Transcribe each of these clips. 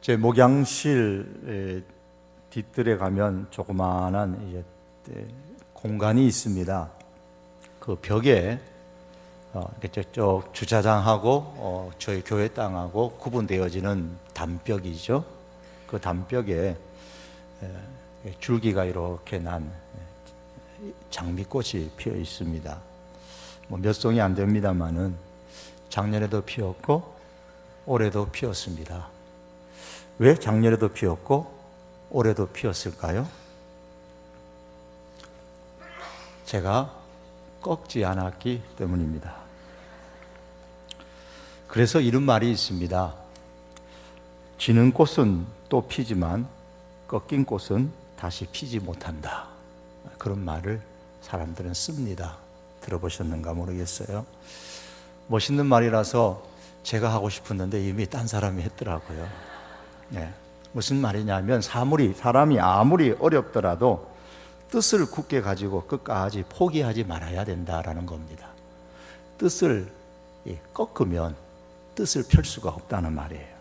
제 목양실 뒤뜰에 가면 조그마한 공간이 있습니다. 그 벽에 저쪽 주차장하고 저희 교회 땅하고 구분되어지는 담벽이죠. 그 담벽에 줄기가 이렇게 난 장미꽃이 피어 있습니다. 몇 송이 안 됩니다만은 작년에도 피었고 올해도 피었습니다. 왜 작년에도 피었고 올해도 피었을까요? 제가 꺾지 않았기 때문입니다. 그래서 이런 말이 있습니다. 지는 꽃은 또 피지만 꺾인 꽃은 다시 피지 못한다. 그런 말을 사람들은 씁니다. 들어보셨는가 모르겠어요. 멋있는 말이라서 제가 하고 싶었는데 이미 딴 사람이 했더라고요. 무슨 말이냐면 사람이 아무리 어렵더라도 뜻을 굳게 가지고 끝까지 포기하지 말아야 된다라는 겁니다. 뜻을 꺾으면 뜻을 펼 수가 없다는 말이에요.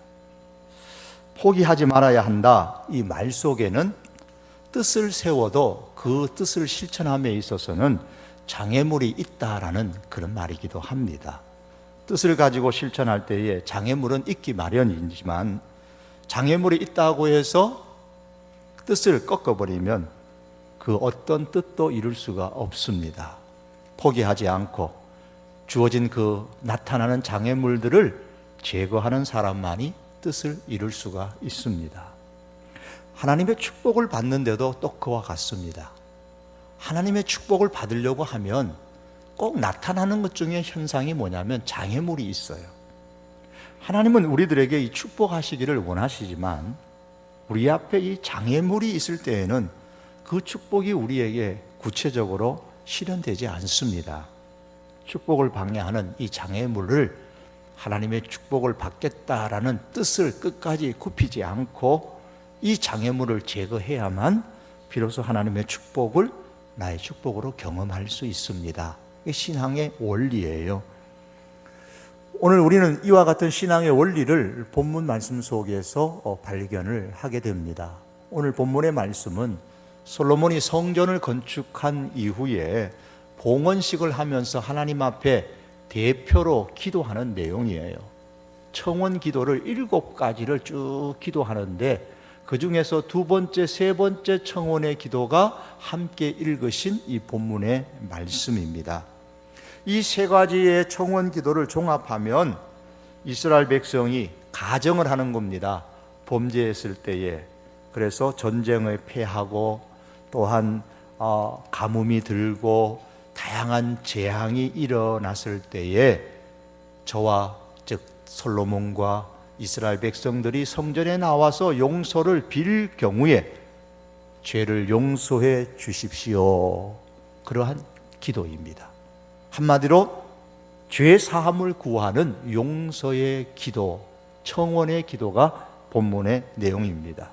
포기하지 말아야 한다. 이 말 속에는 뜻을 세워도 그 뜻을 실천함에 있어서는 장애물이 있다라는 그런 말이기도 합니다. 뜻을 가지고 실천할 때에 장애물은 있기 마련이지만 장애물이 있다고 해서 뜻을 꺾어버리면 그 어떤 뜻도 이룰 수가 없습니다. 포기하지 않고 주어진 그 나타나는 장애물들을 제거하는 사람만이 뜻을 이룰 수가 있습니다. 하나님의 축복을 받는데도 또 그와 같습니다. 하나님의 축복을 받으려고 하면 꼭 나타나는 것 중에 현상이 뭐냐면 장애물이 있어요. 하나님은 우리들에게 이 축복하시기를 원하시지만 우리 앞에 이 장애물이 있을 때에는 그 축복이 우리에게 구체적으로 실현되지 않습니다. 축복을 방해하는 이 장애물을 하나님의 축복을 받겠다라는 뜻을 끝까지 굽히지 않고 이 장애물을 제거해야만 비로소 하나님의 축복을 나의 축복으로 경험할 수 있습니다. 이게 신앙의 원리예요. 오늘 우리는 이와 같은 신앙의 원리를 본문 말씀 속에서 발견을 하게 됩니다. 오늘 본문의 말씀은 솔로몬이 성전을 건축한 이후에 봉헌식을 하면서 하나님 앞에 대표로 기도하는 내용이에요. 청원 기도를 7가지를 쭉 기도하는데 그 중에서 두 번째, 세 번째 청원의 기도가 함께 읽으신 이 본문의 말씀입니다. 이 세 가지의 청원 기도를 종합하면 이스라엘 백성이 가정을 하는 겁니다. 범죄했을 때에. 그래서 전쟁을 패하고 또한 가뭄이 들고 다양한 재앙이 일어났을 때에 저와 즉 솔로몬과 이스라엘 백성들이 성전에 나와서 용서를 빌 경우에 죄를 용서해 주십시오. 그러한 기도입니다. 한마디로 죄 사함을 구하는 용서의 기도, 청원의 기도가 본문의 내용입니다.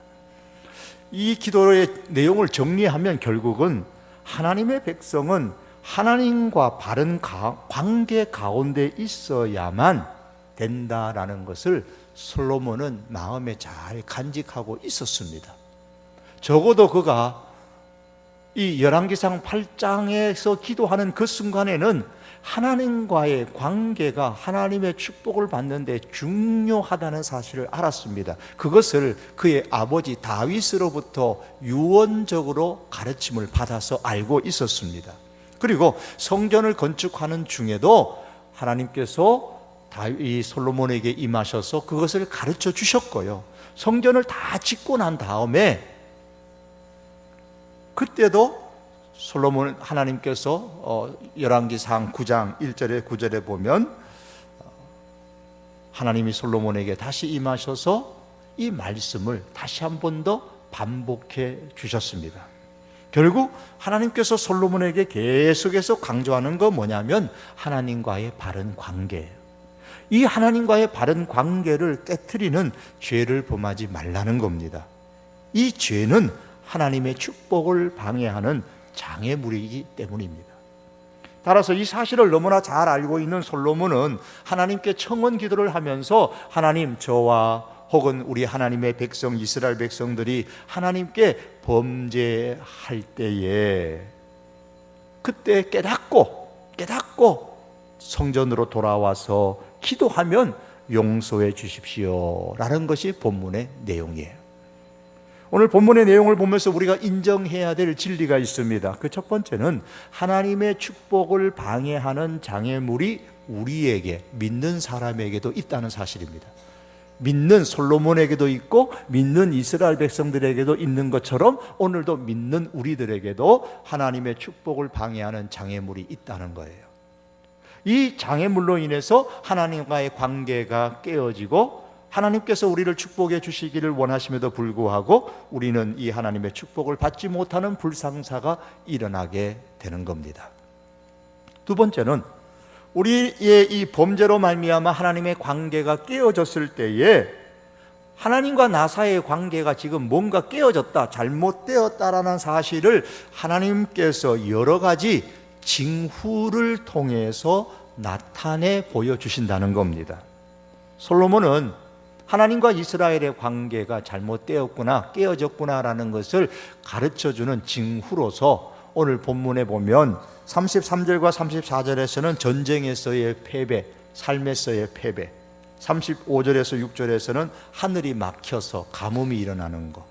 이 기도의 내용을 정리하면 결국은 하나님의 백성은 하나님과 바른 관계 가운데 있어야만 된다라는 것을 솔로몬은 마음에 잘 간직하고 있었습니다. 적어도 그가 이 열왕기상 8장에서 기도하는 그 순간에는 하나님과의 관계가 하나님의 축복을 받는 데 중요하다는 사실을 알았습니다. 그것을 그의 아버지 다윗으로부터 유언적으로 가르침을 받아서 알고 있었습니다. 그리고 성전을 건축하는 중에도 하나님께서 이 솔로몬에게 임하셔서 그것을 가르쳐 주셨고요. 성전을 다 짓고 난 다음에 그때도 솔로몬 하나님께서 열왕기상 9장 1절에 9절에 보면 하나님이 솔로몬에게 다시 임하셔서 이 말씀을 다시 한 번 더 반복해 주셨습니다. 결국 하나님께서 솔로몬에게 계속해서 강조하는 거 뭐냐면 하나님과의 바른 관계예요. 이 하나님과의 바른 관계를 깨트리는 죄를 범하지 말라는 겁니다. 이 죄는 하나님의 축복을 방해하는 장애물이기 때문입니다. 따라서 이 사실을 너무나 잘 알고 있는 솔로몬은 하나님께 청원 기도를 하면서 하나님, 저와 혹은 우리 하나님의 백성 이스라엘 백성들이 하나님께 범죄할 때에 그때 깨닫고 성전으로 돌아와서 기도하면 용서해 주십시오 라는 것이 본문의 내용이에요. 오늘 본문의 내용을 보면서 우리가 인정해야 될 진리가 있습니다. 그 첫 번째는 하나님의 축복을 방해하는 장애물이 우리에게, 믿는 사람에게도 있다는 사실입니다. 믿는 솔로몬에게도 있고 믿는 이스라엘 백성들에게도 있는 것처럼 오늘도 믿는 우리들에게도 하나님의 축복을 방해하는 장애물이 있다는 거예요. 이 장애물로 인해서 하나님과의 관계가 깨어지고 하나님께서 우리를 축복해 주시기를 원하심에도 불구하고 우리는 이 하나님의 축복을 받지 못하는 불상사가 일어나게 되는 겁니다. 두 번째는 우리의 이 범죄로 말미암아 하나님의 관계가 깨어졌을 때에 하나님과 나 사이의 관계가 지금 뭔가 깨어졌다, 잘못되었다라는 사실을 하나님께서 여러 가지 징후를 통해서 나타내 보여주신다는 겁니다. 솔로몬은 하나님과 이스라엘의 관계가 잘못되었구나, 깨어졌구나라는 것을 가르쳐주는 징후로서 오늘 본문에 보면 33절과 34절에서는 전쟁에서의 패배, 삶에서의 패배, 35절에서 6절에서는 하늘이 막혀서 가뭄이 일어나는 것,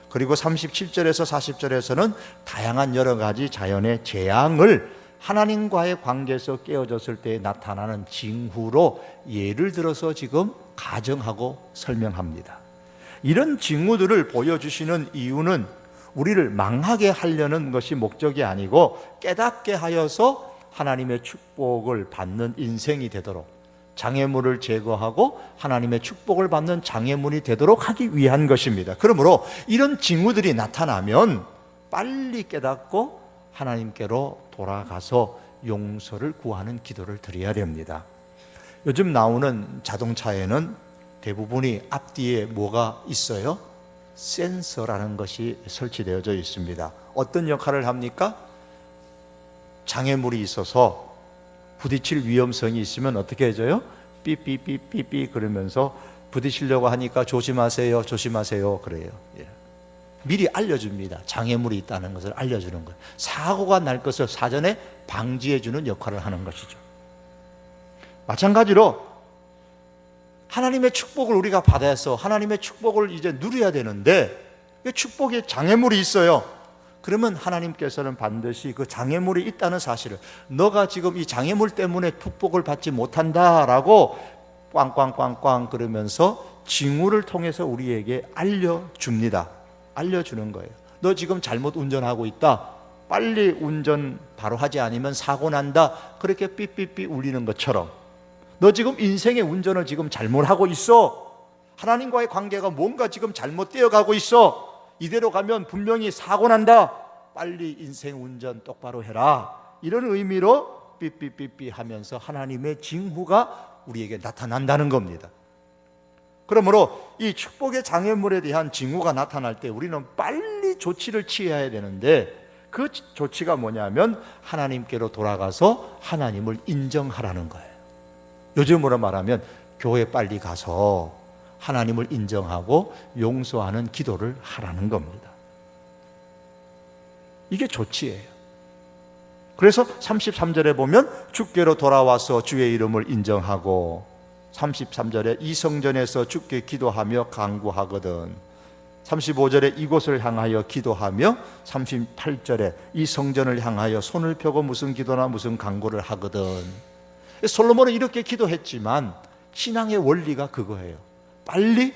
그리고 37절에서 40절에서는 다양한 여러 가지 자연의 재앙을 하나님과의 관계에서 깨어졌을 때 나타나는 징후로 예를 들어서 지금 가정하고 설명합니다. 이런 징후들을 보여주시는 이유는 우리를 망하게 하려는 것이 목적이 아니고 깨닫게 하여서 하나님의 축복을 받는 인생이 되도록, 장애물을 제거하고 하나님의 축복을 받는 장애물이 되도록 하기 위한 것입니다. 그러므로 이런 징후들이 나타나면 빨리 깨닫고 하나님께로 돌아가서 용서를 구하는 기도를 드려야 됩니다. 요즘 나오는 자동차에는 대부분이 앞뒤에 뭐가 있어요? 센서라는 것이 설치되어져 있습니다. 어떤 역할을 합니까? 장애물이 있어서 부딪힐 위험성이 있으면 어떻게 해줘요? 삐삐삐삐삐 그러면서 부딪히려고 하니까 조심하세요, 조심하세요 그래요. 예. 미리 알려줍니다. 장애물이 있다는 것을 알려주는 거예요. 사고가 날 것을 사전에 방지해주는 역할을 하는 것이죠. 마찬가지로 하나님의 축복을 우리가 받아서 하나님의 축복을 이제 누려야 되는데 축복에 장애물이 있어요. 그러면 하나님께서는 반드시 그 장애물이 있다는 사실을, 너가 지금 이 장애물 때문에 축복을 받지 못한다라고 꽝꽝꽝꽝 그러면서 징후를 통해서 우리에게 알려줍니다. 알려주는 거예요. 너 지금 잘못 운전하고 있다. 빨리 운전 바로 하지 않으면 사고 난다. 그렇게 삐삐삐 울리는 것처럼 너 지금 인생의 운전을 지금 잘못하고 있어. 하나님과의 관계가 뭔가 지금 잘못되어 가고 있어. 이대로 가면 분명히 사고 난다. 빨리 인생 운전 똑바로 해라. 이런 의미로 삐삐삐삐 하면서 하나님의 징후가 우리에게 나타난다는 겁니다. 그러므로 이 축복의 장애물에 대한 징후가 나타날 때 우리는 빨리 조치를 취해야 되는데 그 조치가 뭐냐면 하나님께로 돌아가서 하나님을 인정하라는 거예요. 요즘으로 말하면 교회 빨리 가서 하나님을 인정하고 용서하는 기도를 하라는 겁니다. 이게 조치예요. 그래서 33절에 보면 주께로 돌아와서 주의 이름을 인정하고 33절에 이 성전에서 주께 기도하며 간구하거든. 35절에 이곳을 향하여 기도하며 38절에 이 성전을 향하여 손을 펴고 무슨 기도나 무슨 간구를 하거든. 솔로몬은 이렇게 기도했지만 신앙의 원리가 그거예요. 빨리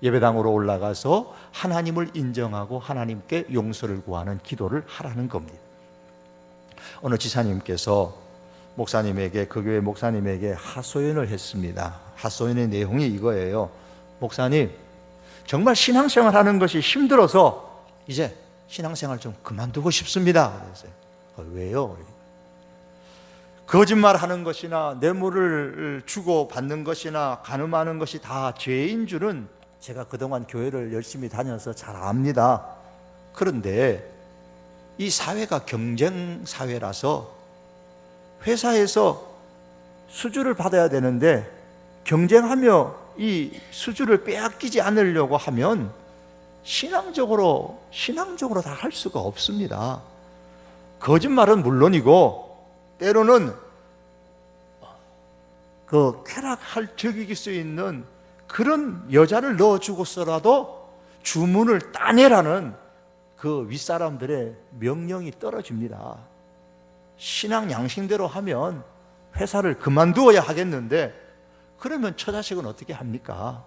예배당으로 올라가서 하나님을 인정하고 하나님께 용서를 구하는 기도를 하라는 겁니다. 어느 지사님께서 목사님에게, 그 교회 목사님에게 하소연을 했습니다. 하소연의 내용이 이거예요. 목사님, 정말 신앙생활 하는 것이 힘들어서 이제 신앙생활 좀 그만두고 싶습니다. 그랬어요. 왜요? 거짓말 하는 것이나 뇌물을 주고 받는 것이나 간음하는 것이 다 죄인 줄은 제가 그동안 교회를 열심히 다녀서 잘 압니다. 그런데 이 사회가 경쟁 사회라서 회사에서 수주를 받아야 되는데 경쟁하며 이 수주를 빼앗기지 않으려고 하면 신앙적으로 다 할 수가 없습니다. 거짓말은 물론이고 때로는 그 쾌락할 적일 수 있는 그런 여자를 넣어주고서라도 주문을 따내라는 그 윗사람들의 명령이 떨어집니다. 신앙 양심대로 하면 회사를 그만두어야 하겠는데 그러면 처자식은 어떻게 합니까?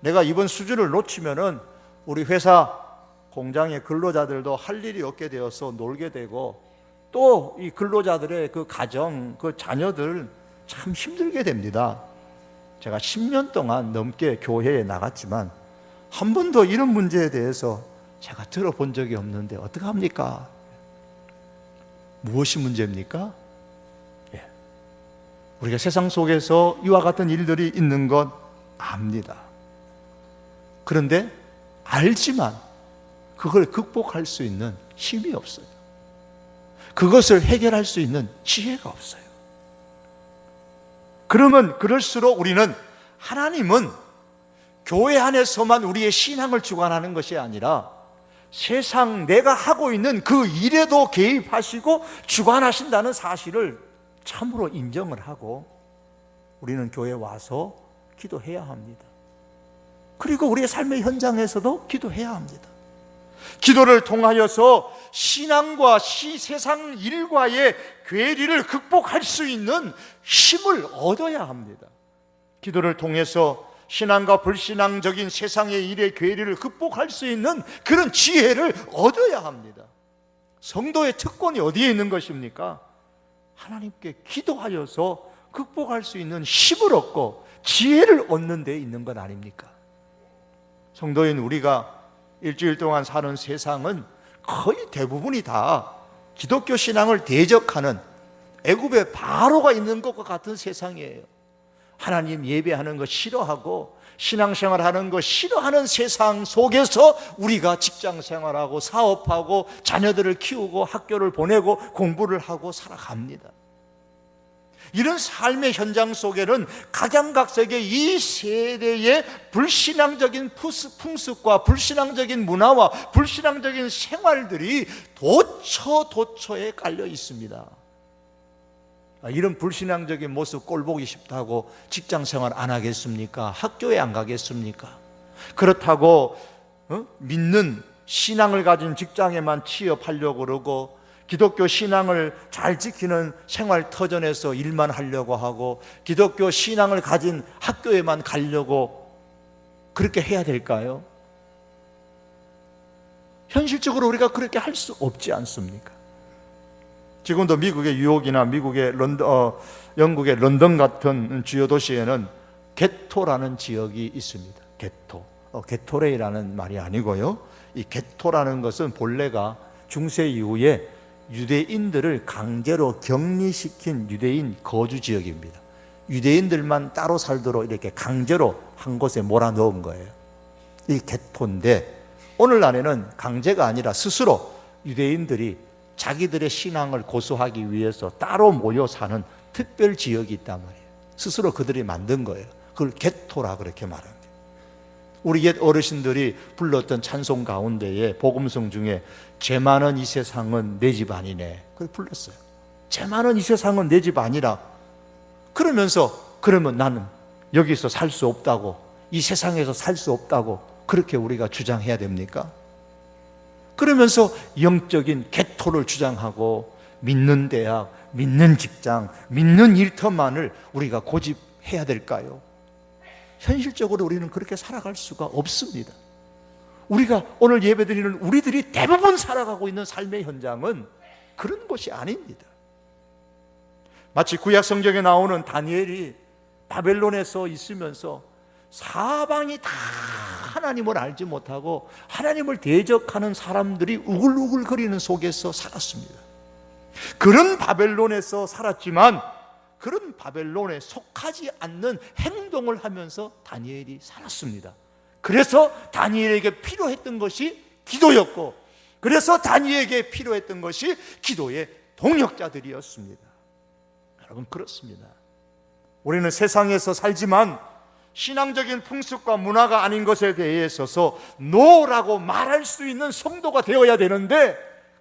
내가 이번 수주를 놓치면은 우리 회사 공장의 근로자들도 할 일이 없게 되어서 놀게 되고 또 이 근로자들의 그 가정, 그 자녀들 참 힘들게 됩니다. 제가 10년 동안 넘게 교회에 나갔지만 한 번도 이런 문제에 대해서 제가 들어본 적이 없는데 어떡합니까? 무엇이 문제입니까? 우리가 세상 속에서 이와 같은 일들이 있는 건 압니다. 그런데 알지만 그걸 극복할 수 있는 힘이 없어요. 그것을 해결할 수 있는 지혜가 없어요. 그러면 그럴수록 우리는 하나님은 교회 안에서만 우리의 신앙을 주관하는 것이 아니라 세상 내가 하고 있는 그 일에도 개입하시고 주관하신다는 사실을 참으로 인정을 하고 우리는 교회에 와서 기도해야 합니다. 그리고 우리의 삶의 현장에서도 기도해야 합니다. 기도를 통하여서 신앙과 세상 일과의 괴리를 극복할 수 있는 힘을 얻어야 합니다. 기도를 통해서 신앙과 불신앙적인 세상의 일의 괴리를 극복할 수 있는 그런 지혜를 얻어야 합니다. 성도의 특권이 어디에 있는 것입니까? 하나님께 기도하여서 극복할 수 있는 힘을 얻고 지혜를 얻는 데 있는 것 아닙니까? 성도인 우리가 일주일 동안 사는 세상은 거의 대부분이 다 기독교 신앙을 대적하는 애굽의 바로가 있는 것과 같은 세상이에요. 하나님 예배하는 거 싫어하고 신앙생활하는 거 싫어하는 세상 속에서 우리가 직장생활하고 사업하고 자녀들을 키우고 학교를 보내고 공부를 하고 살아갑니다. 이런 삶의 현장 속에는 각양각색의 이 세대의 불신앙적인 풍습과 불신앙적인 문화와 불신앙적인 생활들이 도처에 깔려 있습니다. 이런 불신앙적인 모습 꼴보기 싫다고 직장생활 안 하겠습니까? 학교에 안 가겠습니까? 그렇다고 믿는 신앙을 가진 직장에만 취업하려고 그러고 기독교 신앙을 잘 지키는 생활 터전에서 일만 하려고 하고 기독교 신앙을 가진 학교에만 가려고 그렇게 해야 될까요? 현실적으로 우리가 그렇게 할 수 없지 않습니까? 지금도 미국의 뉴욕이나 영국의 런던 같은 주요 도시에는 게토라는 지역이 있습니다. 게토레이라는 말이 아니고요. 이 게토라는 것은 본래가 중세 이후에 유대인들을 강제로 격리시킨 유대인 거주 지역입니다. 유대인들만 따로 살도록 이렇게 강제로 한 곳에 몰아넣은 거예요. 이 게토인데 오늘날에는 강제가 아니라 스스로 유대인들이 자기들의 신앙을 고수하기 위해서 따로 모여 사는 특별 지역이 있단 말이에요. 스스로 그들이 만든 거예요. 그걸 게토라 그렇게 말합니다. 우리 옛 어르신들이 불렀던 찬송 가운데에 복음성 중에 죄 많은 이 세상은 내 집 아니네 그걸 불렀어요. 죄 많은 이 세상은 내 집 아니라 그러면 나는 여기서 살 수 없다고 이 세상에서 살 수 없다고 그렇게 우리가 주장해야 됩니까? 그러면서 영적인 개토를 주장하고 믿는 대학, 믿는 직장, 믿는 일터만을 우리가 고집해야 될까요? 현실적으로 우리는 그렇게 살아갈 수가 없습니다. 우리가 오늘 예배드리는 우리들이 대부분 살아가고 있는 삶의 현장은 그런 것이 아닙니다. 마치 구약 성경에 나오는 다니엘이 바벨론에서 있으면서 사방이 다 하나님을 알지 못하고 하나님을 대적하는 사람들이 우글우글거리는 속에서 살았습니다. 그런 바벨론에서 살았지만 그런 바벨론에 속하지 않는 행동을 하면서 다니엘이 살았습니다. 그래서 다니엘에게 필요했던 것이 기도였고 그래서 다니엘에게 필요했던 것이 기도의 동역자들이었습니다. 여러분 그렇습니다. 우리는 세상에서 살지만 신앙적인 풍습과 문화가 아닌 것에 대해서 노라고 말할 수 있는 성도가 되어야 되는데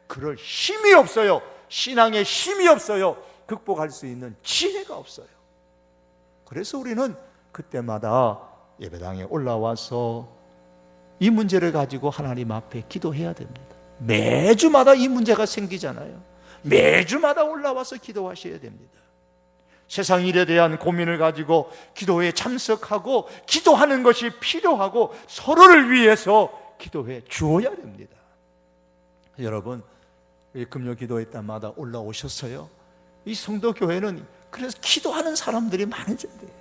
그럴 힘이 없어요. 신앙에 힘이 없어요. 극복할 수 있는 지혜가 없어요. 그래서 우리는 그때마다 예배당에 올라와서 이 문제를 가지고 하나님 앞에 기도해야 됩니다. 매주마다 이 문제가 생기잖아요. 매주마다 올라와서 기도하셔야 됩니다. 세상 일에 대한 고민을 가지고 기도에 참석하고 기도하는 것이 필요하고 서로를 위해서 기도해 주어야 됩니다. 여러분, 금요 기도회 때마다 올라오셨어요? 이 성도교회는 그래서 기도하는 사람들이 많아져야 돼요.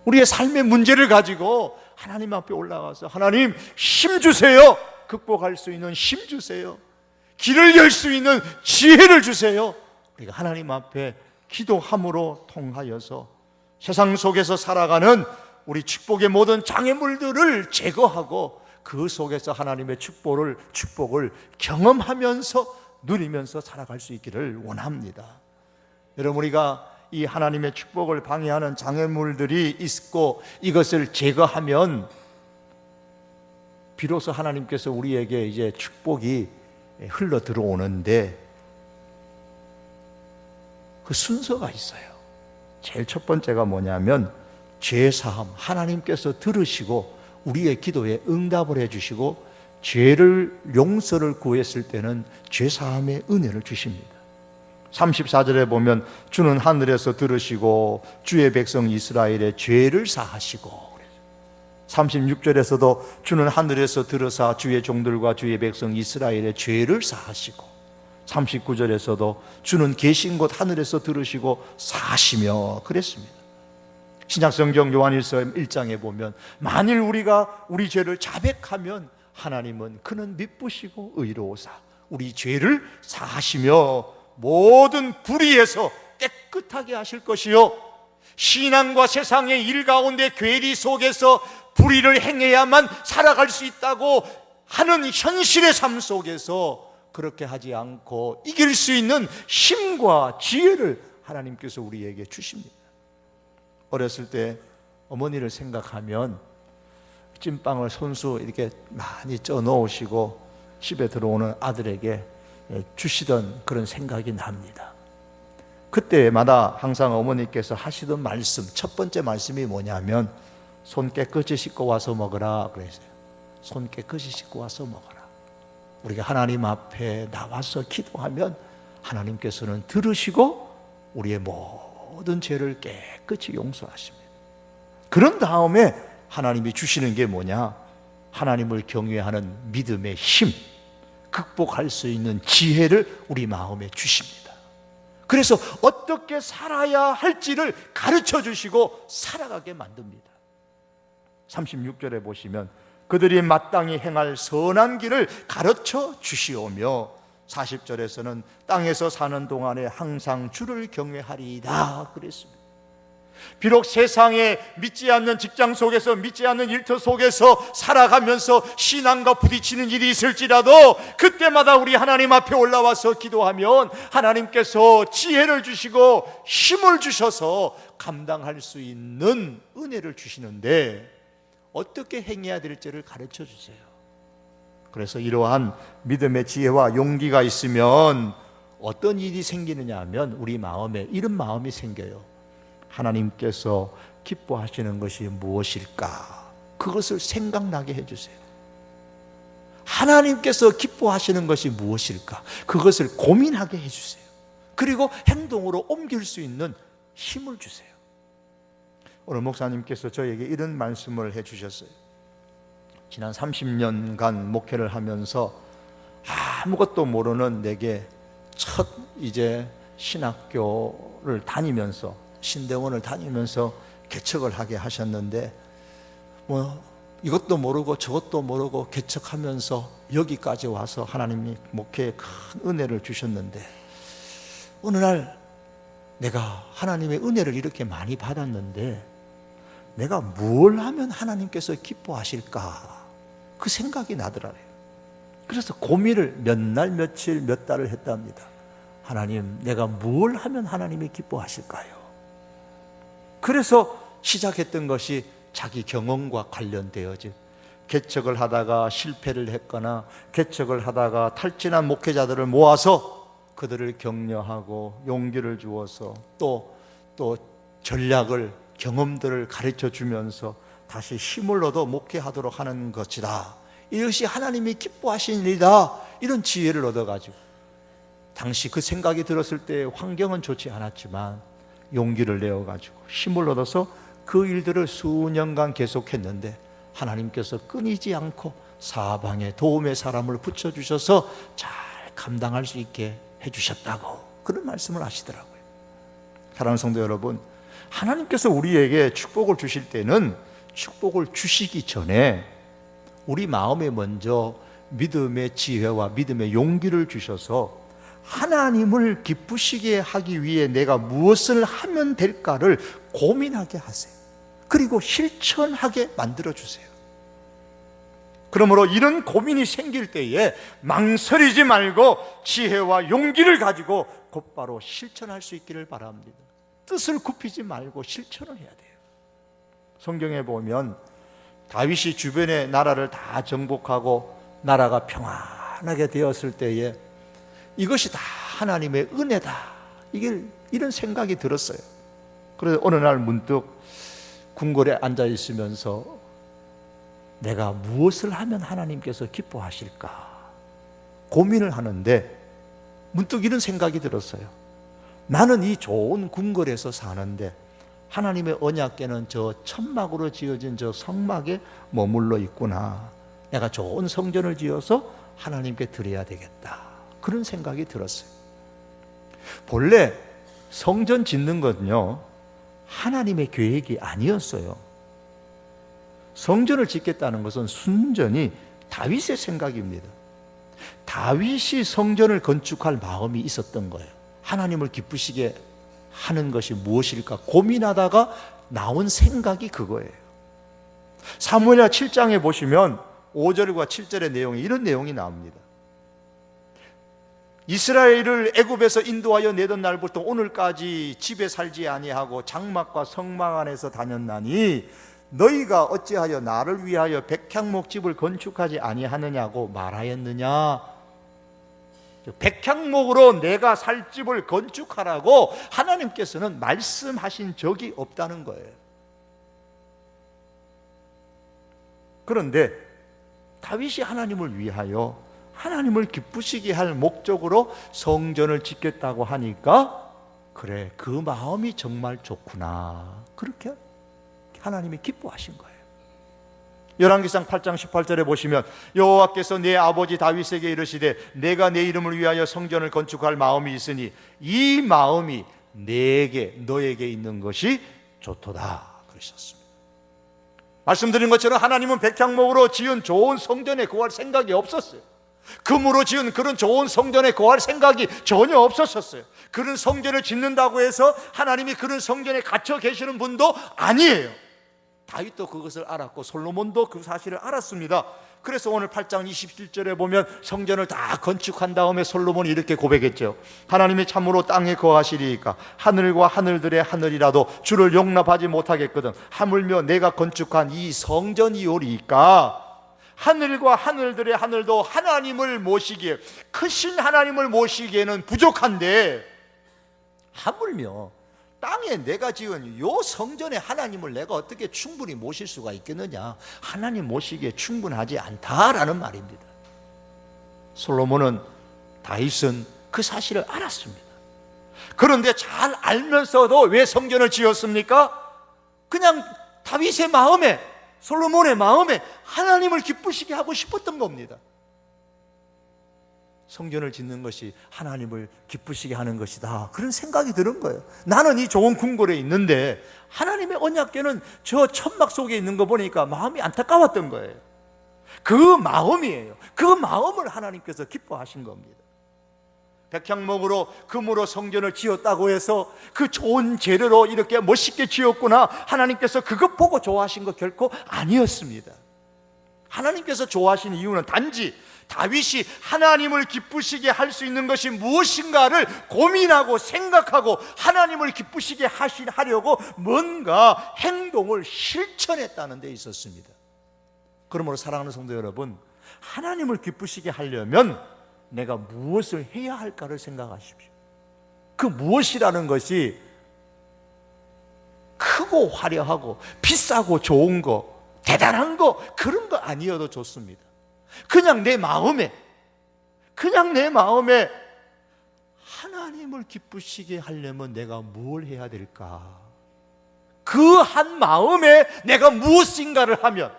우리의 삶의 문제를 가지고 하나님 앞에 올라가서 하나님 힘 주세요. 극복할 수 있는 힘 주세요. 길을 열 수 있는 지혜를 주세요. 우리가 하나님 앞에 기도함으로 통하여서 세상 속에서 살아가는 우리 축복의 모든 장애물들을 제거하고 그 속에서 하나님의 축복을 경험하면서 누리면서 살아갈 수 있기를 원합니다. 여러분, 우리가 이 하나님의 축복을 방해하는 장애물들이 있고 이것을 제거하면 비로소 하나님께서 우리에게 이제 축복이 흘러 들어오는데 그 순서가 있어요. 제일 첫 번째가 뭐냐면 죄사함. 하나님께서 들으시고 우리의 기도에 응답을 해주시고 죄를 용서를 구했을 때는 죄사함의 은혜를 주십니다. 34절에 보면 주는 하늘에서 들으시고 주의 백성 이스라엘의 죄를 사하시고, 36절에서도 주는 하늘에서 들으사 주의 종들과 주의 백성 이스라엘의 죄를 사하시고, 39절에서도 주는 계신 곳 하늘에서 들으시고 사하시며 그랬습니다. 신약성경 요한일서 1장에 보면 만일 우리가 우리 죄를 자백하면 하나님은 그는 미쁘시고 의로우사 우리 죄를 사하시며 모든 불의에서 깨끗하게 하실 것이요, 신앙과 세상의 일 가운데 괴리 속에서 불의를 행해야만 살아갈 수 있다고 하는 현실의 삶 속에서 그렇게 하지 않고 이길 수 있는 힘과 지혜를 하나님께서 우리에게 주십니다. 어렸을 때 어머니를 생각하면 찐빵을 손수 이렇게 많이 쪄 넣으시고 집에 들어오는 아들에게 주시던 그런 생각이 납니다. 그때마다 항상 어머니께서 하시던 말씀, 첫 번째 말씀이 뭐냐면 손 깨끗이 씻고 와서 먹으라 그랬어요. 손 깨끗이 씻고 와서 먹어라. 우리가 하나님 앞에 나와서 기도하면 하나님께서는 들으시고 우리의 모든 죄를 깨끗이 용서하십니다. 그런 다음에 하나님이 주시는 게 뭐냐? 하나님을 경외하는 믿음의 힘, 극복할 수 있는 지혜를 우리 마음에 주십니다. 그래서 어떻게 살아야 할지를 가르쳐 주시고 살아가게 만듭니다. 36절에 보시면 그들이 마땅히 행할 선한 길을 가르쳐 주시오며, 40절에서는 땅에서 사는 동안에 항상 주를 경외하리이다 그랬습니다. 비록 세상에 믿지 않는 직장 속에서, 믿지 않는 일터 속에서 살아가면서 신앙과 부딪히는 일이 있을지라도 그때마다 우리 하나님 앞에 올라와서 기도하면 하나님께서 지혜를 주시고 힘을 주셔서 감당할 수 있는 은혜를 주시는데 어떻게 행해야 될지를 가르쳐 주세요. 그래서 이러한 믿음의 지혜와 용기가 있으면 어떤 일이 생기느냐 하면 우리 마음에 이런 마음이 생겨요. 하나님께서 기뻐하시는 것이 무엇일까? 그것을 생각나게 해주세요. 하나님께서 기뻐하시는 것이 무엇일까? 그것을 고민하게 해주세요. 그리고 행동으로 옮길 수 있는 힘을 주세요. 오늘 목사님께서 저에게 이런 말씀을 해주셨어요. 지난 30년간 목회를 하면서 아무것도 모르는 내게 첫 이제 신학교를 다니면서, 신대원을 다니면서 개척을 하게 하셨는데 이것도 모르고 저것도 모르고 개척하면서 여기까지 와서 하나님이 목회에 큰 은혜를 주셨는데, 어느 날 내가 하나님의 은혜를 이렇게 많이 받았는데 내가 뭘 하면 하나님께서 기뻐하실까? 그 생각이 나더라고요. 그래서 고민을 몇 날, 며칠, 몇 달을 했답니다. 하나님, 내가 뭘 하면 하나님이 기뻐하실까요? 그래서 시작했던 것이 자기 경험과 관련되어진, 개척을 하다가 실패를 했거나 개척을 하다가 탈진한 목회자들을 모아서 그들을 격려하고 용기를 주어서 또 전략을, 경험들을 가르쳐 주면서 다시 힘을 얻어 목회하도록 하는 것이다. 이것이 하나님이 기뻐하신 일이다. 이런 지혜를 얻어가지고 당시 그 생각이 들었을 때 환경은 좋지 않았지만 용기를 내어가지고 힘을 얻어서 그 일들을 수년간 계속했는데 하나님께서 끊이지 않고 사방에 도움의 사람을 붙여주셔서 잘 감당할 수 있게 해주셨다고 그런 말씀을 하시더라고요. 사랑하는 성도 여러분, 하나님께서 우리에게 축복을 주실 때는 축복을 주시기 전에 우리 마음에 먼저 믿음의 지혜와 믿음의 용기를 주셔서 하나님을 기쁘시게 하기 위해 내가 무엇을 하면 될까를 고민하게 하세요. 그리고 실천하게 만들어 주세요. 그러므로 이런 고민이 생길 때에 망설이지 말고 지혜와 용기를 가지고 곧바로 실천할 수 있기를 바랍니다. 뜻을 굽히지 말고 실천을 해야 돼요. 성경에 보면 다윗이 주변의 나라를 다 정복하고 나라가 평안하게 되었을 때에 이것이 다 하나님의 은혜다, 이런 생각이 들었어요. 그래서 어느 날 문득 궁궐에 앉아 있으면서 내가 무엇을 하면 하나님께서 기뻐하실까 고민을 하는데 문득 이런 생각이 들었어요. 나는 이 좋은 궁궐에서 사는데 하나님의 언약궤는 저 천막으로 지어진 저 성막에 머물러 있구나. 내가 좋은 성전을 지어서 하나님께 드려야 되겠다. 그런 생각이 들었어요. 본래 성전 짓는 건요, 하나님의 계획이 아니었어요. 성전을 짓겠다는 것은 순전히 다윗의 생각입니다. 다윗이 성전을 건축할 마음이 있었던 거예요. 하나님을 기쁘시게 하는 것이 무엇일까 고민하다가 나온 생각이 그거예요. 사무엘하 7장에 보시면 5절과 7절의 내용이 이런 내용이 나옵니다. 이스라엘을 애굽에서 인도하여 내던 날부터 오늘까지 집에 살지 아니하고 장막과 성막 안에서 다녔나니 너희가 어찌하여 나를 위하여 백향목 집을 건축하지 아니하느냐고 말하였느냐. 백향목으로 내가 살 집을 건축하라고 하나님께서는 말씀하신 적이 없다는 거예요. 그런데 다윗이 하나님을 위하여 하나님을 기쁘시게 할 목적으로 성전을 짓겠다고 하니까 그래, 그 마음이 정말 좋구나, 그렇게 하나님이 기뻐하신 거예요. 열왕기상 8장 18절에 보시면 여호와께서 내 아버지 다윗에게 이르시되 내가 내 이름을 위하여 성전을 건축할 마음이 있으니 이 마음이 너에게 있는 것이 좋도다 그러셨습니다. 말씀드린 것처럼 하나님은 백향목으로 지은 좋은 성전에 거할 생각이 없었어요. 금으로 지은 그런 좋은 성전에 거할 생각이 전혀 없었어요. 그런 성전을 짓는다고 해서 하나님이 그런 성전에 갇혀 계시는 분도 아니에요. 다윗도 그것을 알았고 솔로몬도 그 사실을 알았습니다. 그래서 오늘 8장 27절에 보면 성전을 다 건축한 다음에 솔로몬이 이렇게 고백했죠. 하나님이 참으로 땅에 거하시리이까 하늘과 하늘들의 하늘이라도 주를 용납하지 못하겠거든 하물며 내가 건축한 이 성전이오리이까. 하늘과 하늘들의 하늘도 하나님을 모시기에, 크신 하나님을 모시기에는 부족한데 하물며 땅에 내가 지은 요 성전에 하나님을 내가 어떻게 충분히 모실 수가 있겠느냐. 하나님 모시기에 충분하지 않다라는 말입니다. 솔로몬은, 다윗은 그 사실을 알았습니다. 그런데 잘 알면서도 왜 성전을 지었습니까? 그냥 다윗의 마음에, 솔로몬의 마음에 하나님을 기쁘시게 하고 싶었던 겁니다. 성전을 짓는 것이 하나님을 기쁘시게 하는 것이다, 그런 생각이 드는 거예요. 나는 이 좋은 궁궐에 있는데 하나님의 언약궤는 저 천막 속에 있는 거 보니까 마음이 안타까웠던 거예요. 그 마음이에요. 그 마음을 하나님께서 기뻐하신 겁니다. 백향목으로 금으로 성전을 지었다고 해서 그 좋은 재료로 이렇게 멋있게 지었구나, 하나님께서 그것 보고 좋아하신 거 결코 아니었습니다. 하나님께서 좋아하시는 이유는 단지 다윗이 하나님을 기쁘시게 할 수 있는 것이 무엇인가를 고민하고 생각하고 하나님을 기쁘시게 하려고 뭔가 행동을 실천했다는 데 있었습니다. 그러므로 사랑하는 성도 여러분, 하나님을 기쁘시게 하려면 내가 무엇을 해야 할까를 생각하십시오. 그 무엇이라는 것이 크고 화려하고 비싸고 좋은 거, 대단한 거, 그런 거 아니어도 좋습니다. 그냥 내 마음에 하나님을 기쁘시게 하려면 내가 뭘 해야 될까? 그 한 마음에 내가 무엇인가를 하면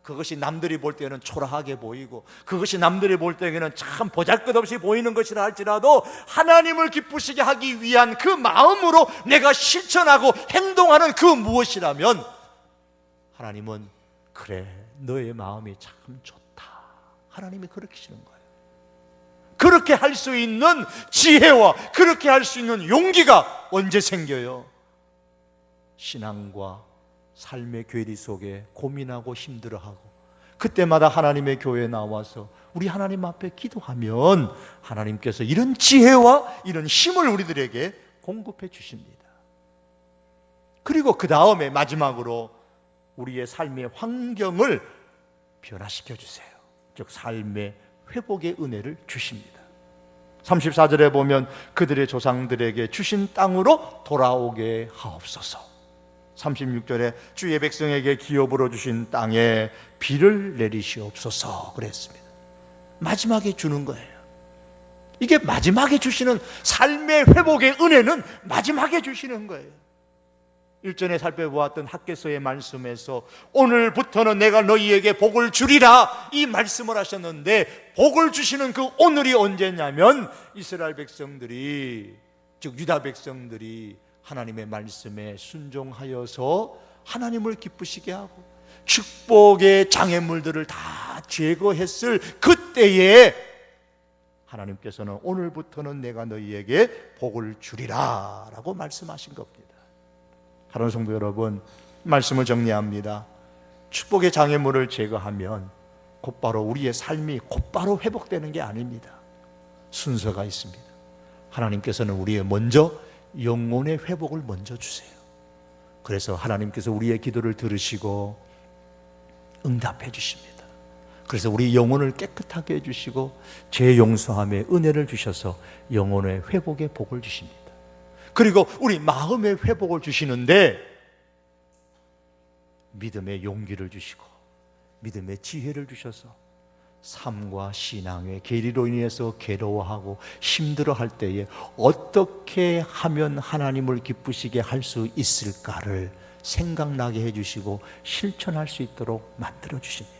그것이 남들이 볼 때는 초라하게 보이고 그것이 남들이 볼 때에는 참 보잘것없이 보이는 것이라 할지라도 하나님을 기쁘시게 하기 위한 그 마음으로 내가 실천하고 행동하는 그 무엇이라면 하나님은 그래, 너의 마음이 참 좋다, 하나님이 그렇게 하시는 거예요. 그렇게 할 수 있는 지혜와 그렇게 할 수 있는 용기가 언제 생겨요? 신앙과 삶의 괴리 속에 고민하고 힘들어하고 그때마다 하나님의 교회에 나와서 우리 하나님 앞에 기도하면 하나님께서 이런 지혜와 이런 힘을 우리들에게 공급해 주십니다. 그리고 그 다음에 마지막으로 우리의 삶의 환경을 변화시켜 주세요. 즉 삶의 회복의 은혜를 주십니다. 34절에 보면 그들의 조상들에게 주신 땅으로 돌아오게 하옵소서. 36절에 주의 백성에게 기업으로 주신 땅에 비를 내리시옵소서 그랬습니다. 마지막에 주는 거예요. 이게 마지막에 주시는 삶의 회복의 은혜는 마지막에 주시는 거예요. 일전에 살펴보았던 학개서의 말씀에서 오늘부터는 내가 너희에게 복을 주리라 이 말씀을 하셨는데, 복을 주시는 그 오늘이 언제냐면 이스라엘 백성들이, 즉 유다 백성들이 하나님의 말씀에 순종하여서 하나님을 기쁘시게 하고 축복의 장애물들을 다 제거했을 그때에 하나님께서는 오늘부터는 내가 너희에게 복을 주리라 라고 말씀하신 겁니다. 사랑하는 성도 여러분, 말씀을 정리합니다. 축복의 장애물을 제거하면 곧바로 우리의 삶이 곧바로 회복되는 게 아닙니다. 순서가 있습니다. 하나님께서는 우리의 먼저 영혼의 회복을 먼저 주세요. 그래서 하나님께서 우리의 기도를 들으시고 응답해 주십니다. 그래서 우리 영혼을 깨끗하게 해주시고 죄 용서함의 은혜를 주셔서 영혼의 회복의 복을 주십니다. 그리고 우리 마음의 회복을 주시는데 믿음의 용기를 주시고 믿음의 지혜를 주셔서 삶과 신앙의 계리로 인해서 괴로워하고 힘들어할 때에 어떻게 하면 하나님을 기쁘시게 할 수 있을까를 생각나게 해주시고 실천할 수 있도록 만들어 주십니다.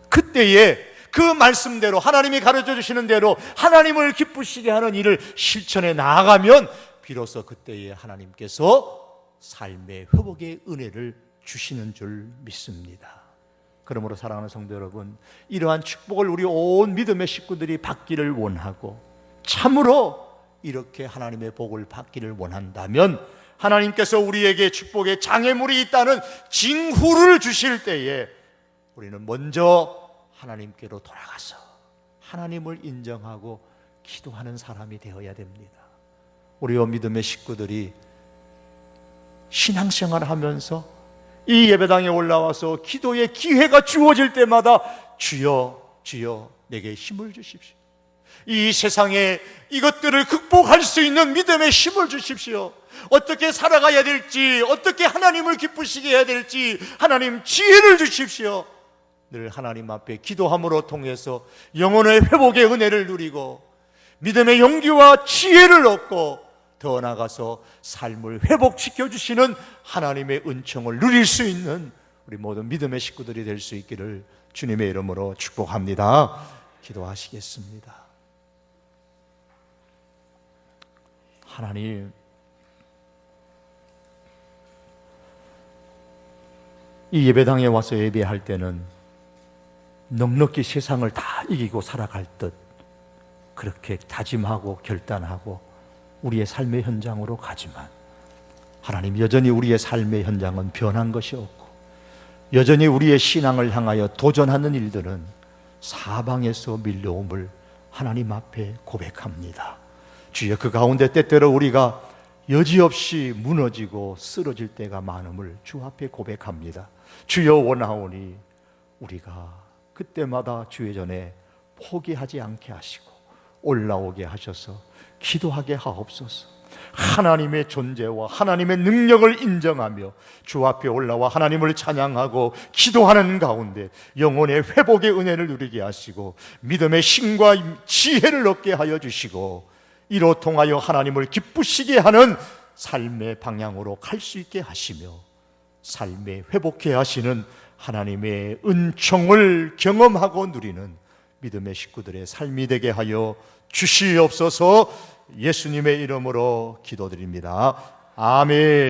그때에 그 말씀대로 하나님이 가르쳐 주시는 대로 하나님을 기쁘시게 하는 일을 실천해 나아가면 비로소 그때에 하나님께서 삶의 회복의 은혜를 주시는 줄 믿습니다. 그러므로 사랑하는 성도 여러분, 이러한 축복을 우리 온 믿음의 식구들이 받기를 원하고 참으로 이렇게 하나님의 복을 받기를 원한다면 하나님께서 우리에게 축복의 장애물이 있다는 징후를 주실 때에 우리는 먼저 하나님께로 돌아가서 하나님을 인정하고 기도하는 사람이 되어야 됩니다. 우리 믿음의 식구들이 신앙생활을 하면서 이 예배당에 올라와서 기도의 기회가 주어질 때마다 주여 주여 내게 힘을 주십시오. 이 세상에 이것들을 극복할 수 있는 믿음의 힘을 주십시오. 어떻게 살아가야 될지, 어떻게 하나님을 기쁘시게 해야 될지 하나님 지혜를 주십시오. 늘 하나님 앞에 기도함으로 통해서 영혼의 회복의 은혜를 누리고 믿음의 용기와 지혜를 얻고 더 나아가서 삶을 회복시켜 주시는 하나님의 은총을 누릴 수 있는 우리 모든 믿음의 식구들이 될 수 있기를 주님의 이름으로 축복합니다. 기도하시겠습니다. 하나님, 이 예배당에 와서 예배할 때는 넉넉히 세상을 다 이기고 살아갈 듯 그렇게 다짐하고 결단하고 우리의 삶의 현장으로 가지만 하나님, 여전히 우리의 삶의 현장은 변한 것이 없고 여전히 우리의 신앙을 향하여 도전하는 일들은 사방에서 밀려옴을 하나님 앞에 고백합니다. 주여, 그 가운데 때때로 우리가 여지없이 무너지고 쓰러질 때가 많음을 주 앞에 고백합니다. 주여, 원하오니 우리가 그때마다 주의 전에 포기하지 않게 하시고 올라오게 하셔서 기도하게 하옵소서. 하나님의 존재와 하나님의 능력을 인정하며 주 앞에 올라와 하나님을 찬양하고 기도하는 가운데 영혼의 회복의 은혜를 누리게 하시고 믿음의 힘과 지혜를 얻게 하여 주시고 이로 통하여 하나님을 기쁘시게 하는 삶의 방향으로 갈 수 있게 하시며 삶에 회복해 하시는 하나님의 은총을 경험하고 누리는 믿음의 식구들의 삶이 되게 하여 주시옵소서. 예수님의 이름으로 기도드립니다. 아멘.